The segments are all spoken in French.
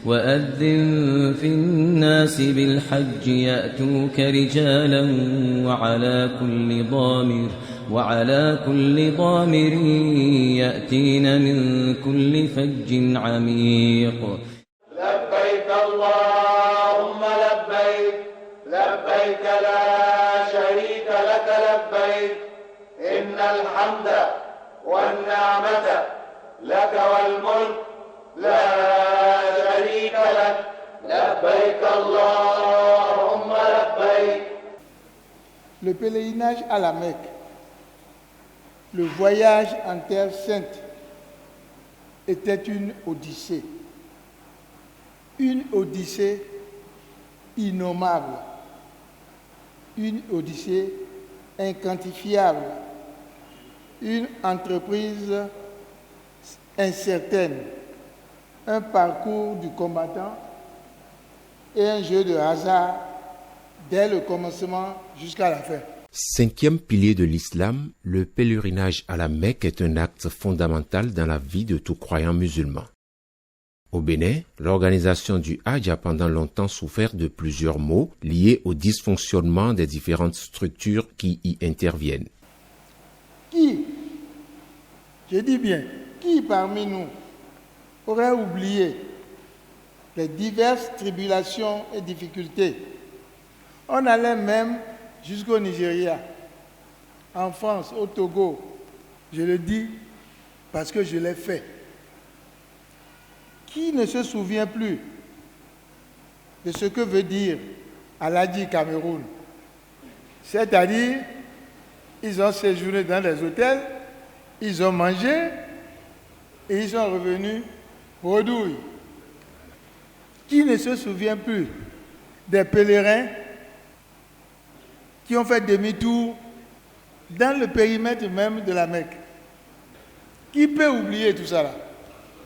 وأذن في الناس بالحج يأتوك رجالا وعلى كل ضامر يأتين من كل فج عميق. لبيك اللهم لبيك لبيك لا شريك لك لبيك إن الحمد والنعمة لك والملك لا شريك لك لبيك اللهم لبيك. Le pèlerinage à la Mecque, le voyage en terre sainte était une odyssée innommable, une odyssée inquantifiable, une entreprise incertaine, un parcours du combattant et un jeu de hasard dès le commencement jusqu'à la fin. Cinquième pilier de l'islam, le pèlerinage à la Mecque est un acte fondamental dans la vie de tout croyant musulman. Au Bénin, l'organisation du Hajj a pendant longtemps souffert de plusieurs maux liés au dysfonctionnement des différentes structures qui y interviennent. Je dis bien, qui parmi nous aurait oublié les diverses tribulations et difficultés? On allait même jusqu'au Nigeria, en France, au Togo. Je le dis parce que je l'ai fait. Qui ne se souvient plus de ce que veut dire Al-Hadji Cameroun? C'est-à-dire, ils ont séjourné dans des hôtels, ils ont mangé et ils sont revenus bredouilles. Qui ne se souvient plus des pèlerins qui ont fait demi-tour dans le périmètre même de la Mecque? Qui peut oublier tout ça là?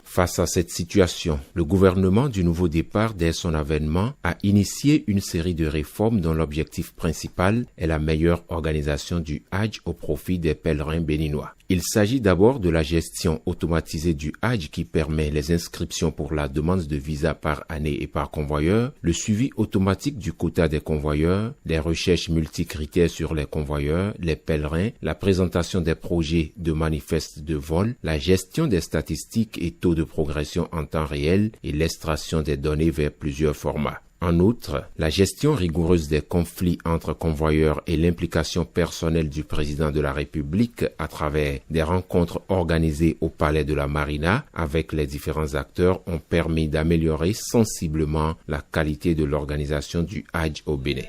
Face à cette situation, le gouvernement du Nouveau Départ, dès son avènement, a initié une série de réformes dont l'objectif principal est la meilleure organisation du Hajj au profit des pèlerins béninois. Il s'agit d'abord de la gestion automatisée du Hajj qui permet les inscriptions pour la demande de visa par année et par convoyeur, le suivi automatique du quota des convoyeurs, les recherches multicritères sur les convoyeurs, les pèlerins, la présentation des projets de manifestes de vol, la gestion des statistiques et taux de progression en temps réel et l'extraction des données vers plusieurs formats. En outre, la gestion rigoureuse des conflits entre convoyeurs et l'implication personnelle du président de la République à travers des rencontres organisées au Palais de la Marina avec les différents acteurs ont permis d'améliorer sensiblement la qualité de l'organisation du Hajj au Bénin.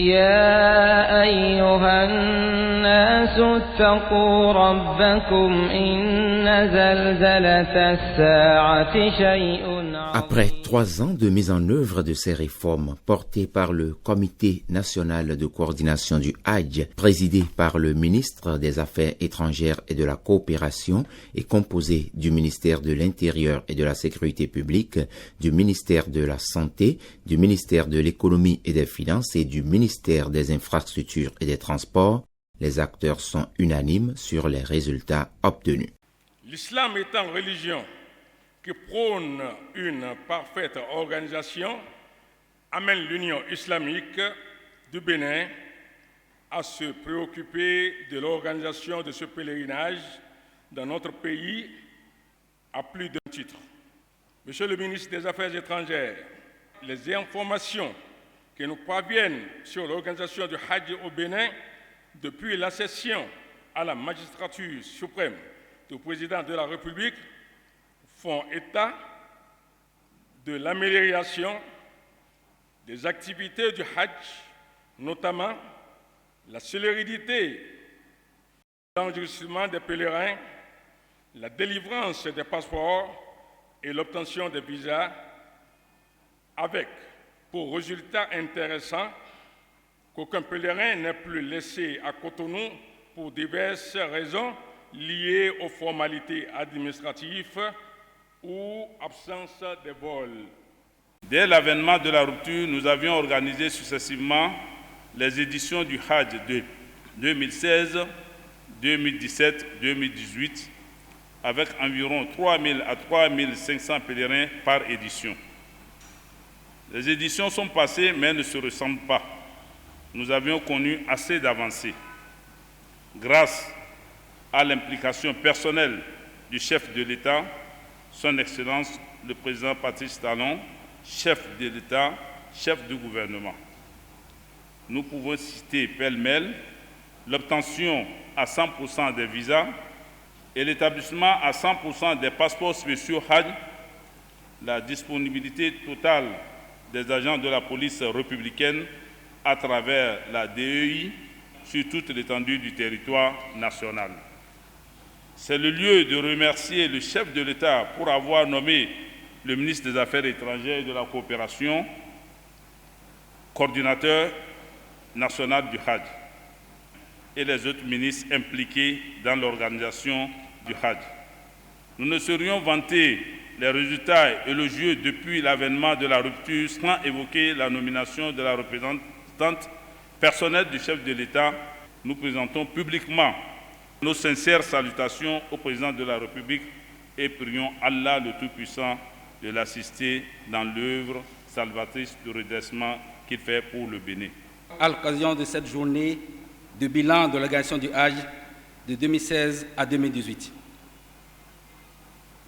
يا أيها الناس اتقوا ربكم إن زلزلة الساعة شيء. Après 3 ans de mise en œuvre de ces réformes portées par le Comité national de coordination du Hajj, présidé par le ministre des Affaires étrangères et de la coopération et composé du ministère de l'Intérieur et de la Sécurité publique, du ministère de la Santé, du ministère de l'Économie et des Finances et du ministère des Infrastructures et des Transports, les acteurs sont unanimes sur les résultats obtenus. L'islam étant religion qui prône une parfaite organisation, amène l'Union islamique du Bénin à se préoccuper de l'organisation de ce pèlerinage dans notre pays à plus d'un titre. Monsieur le ministre des Affaires étrangères, les informations qui nous parviennent sur l'organisation du Hajj au Bénin depuis l'accession à la magistrature suprême du président de la République font état de l'amélioration des activités du Hajj, notamment la célérité de l'enregistrement des pèlerins, la délivrance des passeports et l'obtention des visas, avec pour résultat intéressant qu'aucun pèlerin n'est plus laissé à Cotonou pour diverses raisons liées aux formalités administratives ou absence de vol. Dès l'avènement de la rupture, nous avions organisé successivement les éditions du Hajj de 2016, 2017, 2018 avec environ 3 000 à 3 500 pèlerins par édition. Les éditions sont passées, mais ne se ressemblent pas. Nous avions connu assez d'avancées. Grâce à l'implication personnelle du chef de l'État, son Excellence le président Patrice Talon, chef de l'État, chef du gouvernement. Nous pouvons citer pêle-mêle l'obtention à 100% des visas et l'établissement à 100% des passeports spéciaux Hajj, la disponibilité totale des agents de la police républicaine à travers la DEI sur toute l'étendue du territoire national. C'est le lieu de remercier le chef de l'État pour avoir nommé le ministre des Affaires étrangères et de la coopération coordinateur national du Hajj et les autres ministres impliqués dans l'organisation du Hajj. Nous ne saurions vanter les résultats élogieux depuis l'avènement de la rupture sans évoquer la nomination de la représentante personnelle du chef de l'État. Nous présentons publiquement nos sincères salutations au président de la République et prions Allah le Tout-Puissant de l'assister dans l'œuvre salvatrice de redressement qu'il fait pour le Bénin. À l'occasion de cette journée de bilan de l'organisation du Hajj de 2016 à 2018,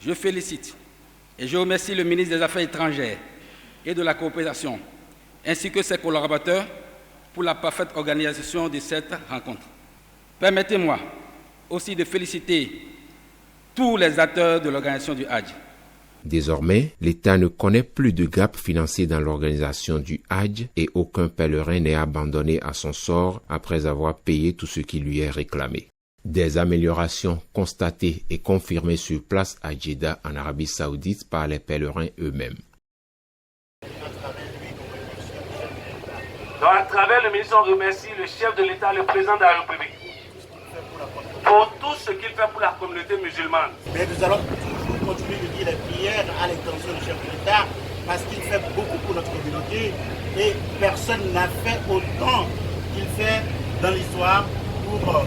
je félicite et je remercie le ministre des Affaires étrangères et de la coopération, ainsi que ses collaborateurs, pour la parfaite organisation de cette rencontre. Permettez-moi aussi de féliciter tous les acteurs de l'organisation du Hajj. Désormais, l'État ne connaît plus de gap financier dans l'organisation du Hajj et aucun pèlerin n'est abandonné à son sort après avoir payé tout ce qui lui est réclamé. Des améliorations constatées et confirmées sur place à Jeddah en Arabie Saoudite par les pèlerins eux-mêmes. Donc, à travers le ministre, on remercie le chef de l'État, le président de la République, pour tout ce qu'il fait pour la communauté musulmane. Mais nous allons toujours continuer de dire les prières à l'intention du chef de l'État parce qu'il fait beaucoup pour notre communauté et personne n'a fait autant qu'il fait dans l'histoire pour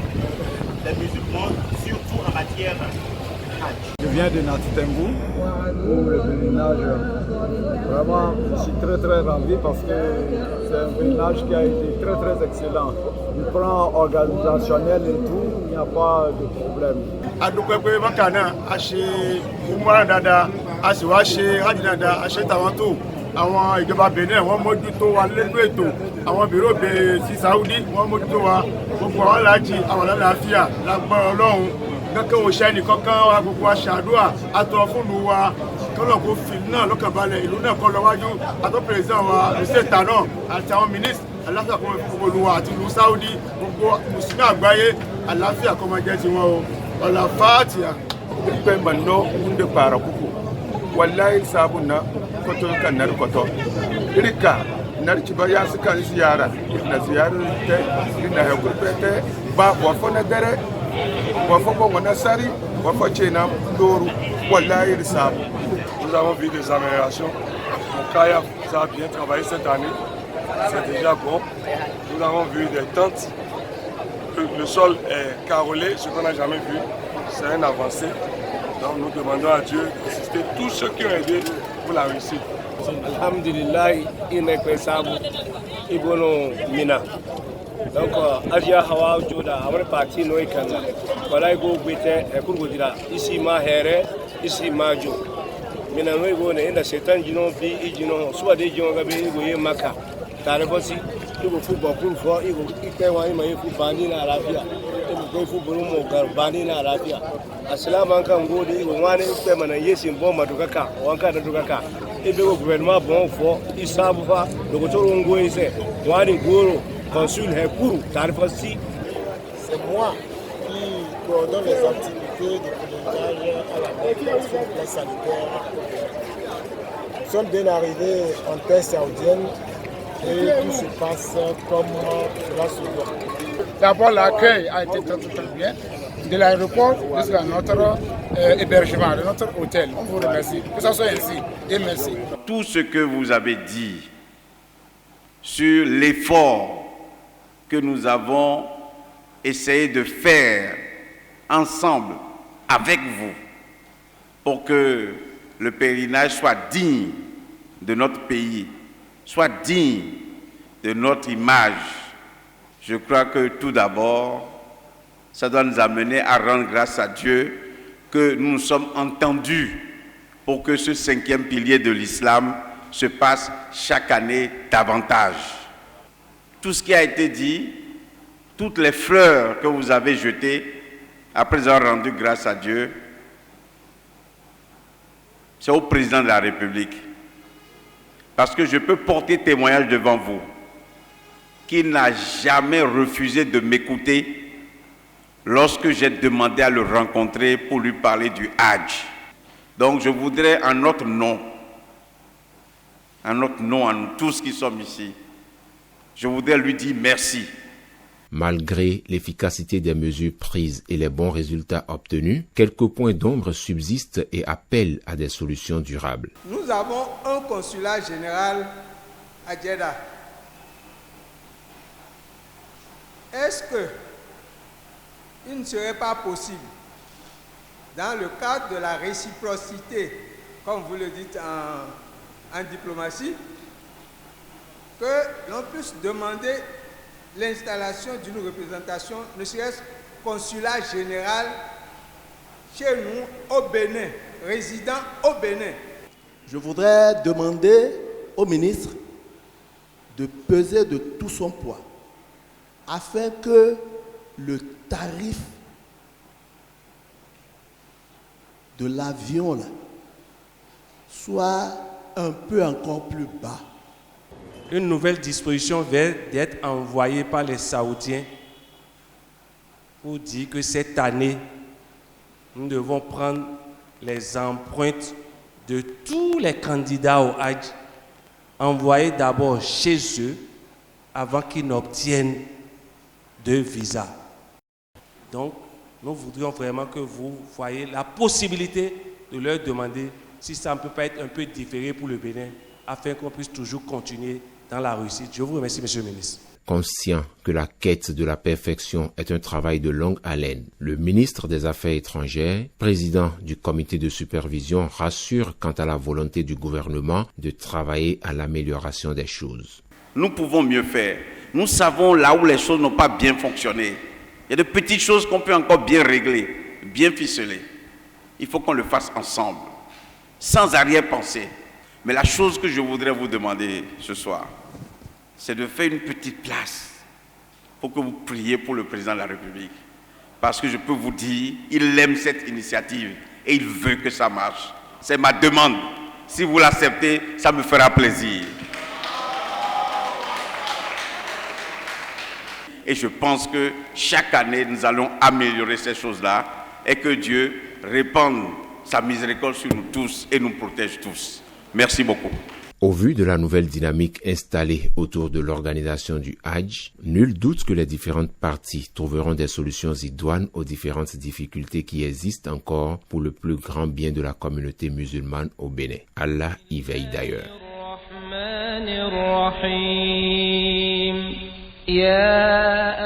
les musulmans, surtout en matière Hajj. Je viens de Natitembou, où le pèlerinage, vraiment, je suis très ravi parce que c'est un pèlerinage qui a été très excellent. Du plan organisationnel et tout, il n'y a pas de problème. adúpẹ́pẹ́ mọ́kànnà a ṣe umara dáadáa a sì wá ṣe hajj dáadáa a ṣe tàwọn tó àwọn ìjọba Benin wọ́n mójútó wa lẹ́nu ètò àwọn bèrò bèrè sí Saudi wọ́n mójútó wa gbogbo àwọn aláàjì àwọn àlàáfíà lágbára Ọlọ́run kankan ò ṣe ẹnìkankan wa gbogbo aṣàdúrà àtọ fúnnu wa kọlọ kó fi náà lọ́kàn balẹ̀ ìlú náà kọ lọ́wájú àtọ pèrèsìdán wa lùsẹ̀tà náà àti àwọn mínísítì àlàáfíà kọ́ fún gbogbo olùwà àti ìlú Saudi gbogbo mùsùlùmí àgbáyé àlàáfíà kọ́ máa jẹ́ tiwọn o ọ̀là fàátìyà. Pípẹ́ mọ̀nà ń de pààrọ̀ kúkú wàláyé sábù náà kótó kan náà kọ́tọ́ irika náà tí bá yá sí kan ziyara na ziyara tẹ na hẹ́kúrẹ́ tẹ bá wàfọ́ náà dẹ́rẹ́ wàfọ́ bọ̀ wọn náà sáré wàfọ́ tse náà lóru wàláyé sábù. Nous avons vu des améliorations. Mon CAIA a bien travaillé cette année. C'est déjà bon. Nous avons vu des tentes. Le sol est carrelé, ce qu'on n'a jamais vu. C'est une avancée. Donc nous demandons à Dieu d'assister tous ceux qui ont aidé pour la réussite. Alhamdulillah, il n'est pas ça. Il est mina. Donc, Asia Hawa Joda, our party no ikanga. Voilà, il go with a Kurgudira. Ici ma here, ici ma jo. Mina no go ne na setan jino bi ijino so ade jino ga bi go ye maka. Tare bosi, il go football pour fo, il go ite wa ima ye football ni na Arabia. Il go football mo garbani na Arabia. Assalamu kan go de go wani pe mana yesin bo madukaka, wanka da dukaka. Ebe go gouvernement bon fo, isabu fa, do toro ngo ise. Wani goro consul Hekuru, Tarfassi. C'est moi qui coordonne les activités de pèlerinage à la population de place sanitaire. Nous sommes bien arrivés en terre saoudienne et tout se passe comme cela se doit. D'abord, l'accueil a été très bien. De l'aéroport jusqu'à notre hébergement, de notre hôtel. On vous remercie. Que ça soit ainsi. Et merci. Tout ce que vous avez dit sur l'effort que nous avons essayé de faire ensemble avec vous pour que le pèlerinage soit digne de notre pays, soit digne de notre image. Je crois que tout d'abord, ça doit nous amener à rendre grâce à Dieu que nous nous sommes entendus pour que ce 5e pilier de l'islam se passe chaque année davantage. Tout ce qui a été dit, toutes les fleurs que vous avez jetées, après avoir rendu grâce à Dieu, c'est au président de la République. Parce que je peux porter témoignage devant vous qu'il n'a jamais refusé de m'écouter lorsque j'ai demandé à le rencontrer pour lui parler du Hajj. Donc je voudrais en notre nom, à nous tous qui sommes ici, je voudrais lui dire merci. Malgré l'efficacité des mesures prises et les bons résultats obtenus, quelques points d'ombre subsistent et appellent à des solutions durables. Nous avons un consulat général à Jeddah. Est-ce qu'il ne serait pas possible, dans le cadre de la réciprocité, comme vous le dites en diplomatie, que l'on puisse demander l'installation d'une représentation, ne serait-ce consulat général chez nous au Bénin, résident au Bénin. Je voudrais demander au ministre de peser de tout son poids afin que le tarif de l'avion là soit un peu encore plus bas. Une nouvelle disposition vient d'être envoyée par les Saoudiens pour dire que cette année, nous devons prendre les empreintes de tous les candidats au Hajj, envoyer d'abord chez eux avant qu'ils n'obtiennent de visa. Donc, nous voudrions vraiment que vous voyez la possibilité de leur demander si ça ne peut pas être un peu différé pour le Bénin, afin qu'on puisse toujours continuer dans la réussite. Je vous remercie, Monsieur le ministre. Conscient que la quête de la perfection est un travail de longue haleine, le ministre des Affaires étrangères, président du comité de supervision, rassure quant à la volonté du gouvernement de travailler à l'amélioration des choses. Nous pouvons mieux faire. Nous savons là où les choses n'ont pas bien fonctionné. Il y a de petites choses qu'on peut encore bien régler, bien ficeler. Il faut qu'on le fasse ensemble, sans arrière-pensée. Mais la chose que je voudrais vous demander ce soir, c'est de faire une petite place pour que vous priez pour le président de la République. Parce que je peux vous dire, il aime cette initiative et il veut que ça marche. C'est ma demande. Si vous l'acceptez, ça me fera plaisir. Et je pense que chaque année, nous allons améliorer ces choses-là et que Dieu répande sa miséricorde sur nous tous et nous protège tous. Merci beaucoup. Au vu de la nouvelle dynamique installée autour de l'organisation du Hajj, nul doute que les différentes parties trouveront des solutions idoines aux différentes difficultés qui existent encore pour le plus grand bien de la communauté musulmane au Bénin. Allah y veille d'ailleurs. يا